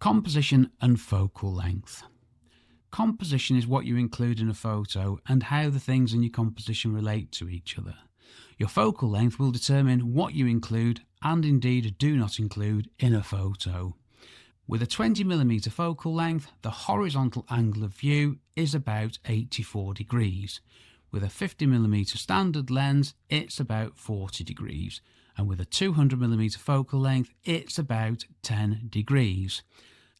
Composition and focal length. Composition is what you include in a photo and how the things in your composition relate to each other. Your focal length will determine what you include and indeed do not include in a photo. With a 20mm focal length, the horizontal angle of view is about 84 degrees. With a 50mm standard lens, it's about 40 degrees. And with a 200mm focal length, it's about 10 degrees.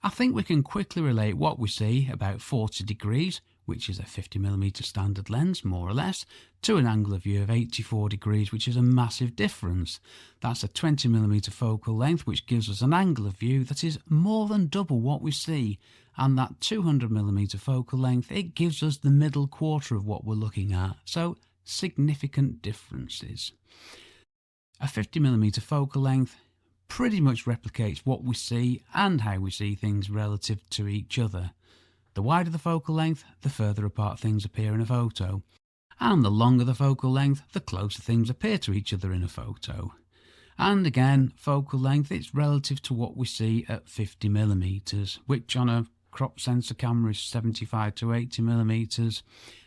I think we can quickly relate what we see about 40 degrees, which is a 50mm standard lens, more or less, to an angle of view of 84 degrees, which is a massive difference. That's a 20mm focal length, which gives us an angle of view that is more than double what we see. And that 200mm focal length, it gives us the middle quarter of what we're looking at. So, significant differences. A 50mm focal length pretty much replicates what we see and how we see things relative to each other. The wider the focal length, the further apart things appear in a photo. And the longer the focal length, the closer things appear to each other in a photo. And again, focal length, it's relative to what we see at 50mm, which on a crop sensor camera is 75 to 80mm,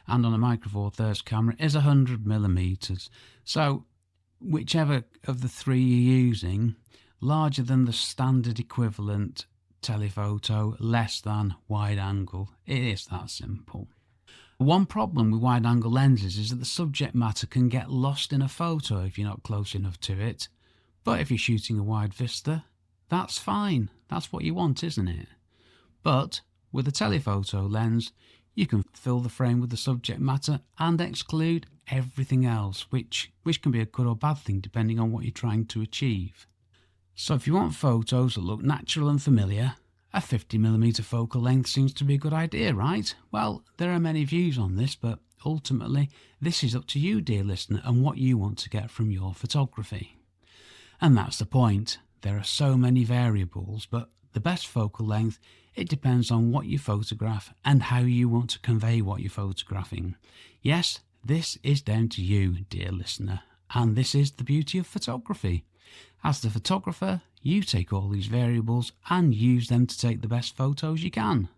and on a Micro Four Thirds camera is 100mm. So, whichever of the three you're using, larger than the standard equivalent telephoto, less than wide angle. It is that simple. One problem with wide angle lenses is that the subject matter can get lost in a photo if you're not close enough to it. But if you're shooting a wide vista, that's fine. That's what you want, isn't it? But with a telephoto lens, you can fill the frame with the subject matter and exclude everything else, which can be a good or bad thing depending on what you're trying to achieve. So if you want photos that look natural and familiar, a 50mm focal length seems to be a good idea, right? Well, there are many views on this, but ultimately this is up to you, dear listener, and what you want to get from your photography. And that's the point. There are so many variables, but the best focal length, it depends on what you photograph and how you want to convey what you're photographing. Yes, this is down to you, dear listener, and this is the beauty of photography. As the photographer, you take all these variables and use them to take the best photos you can.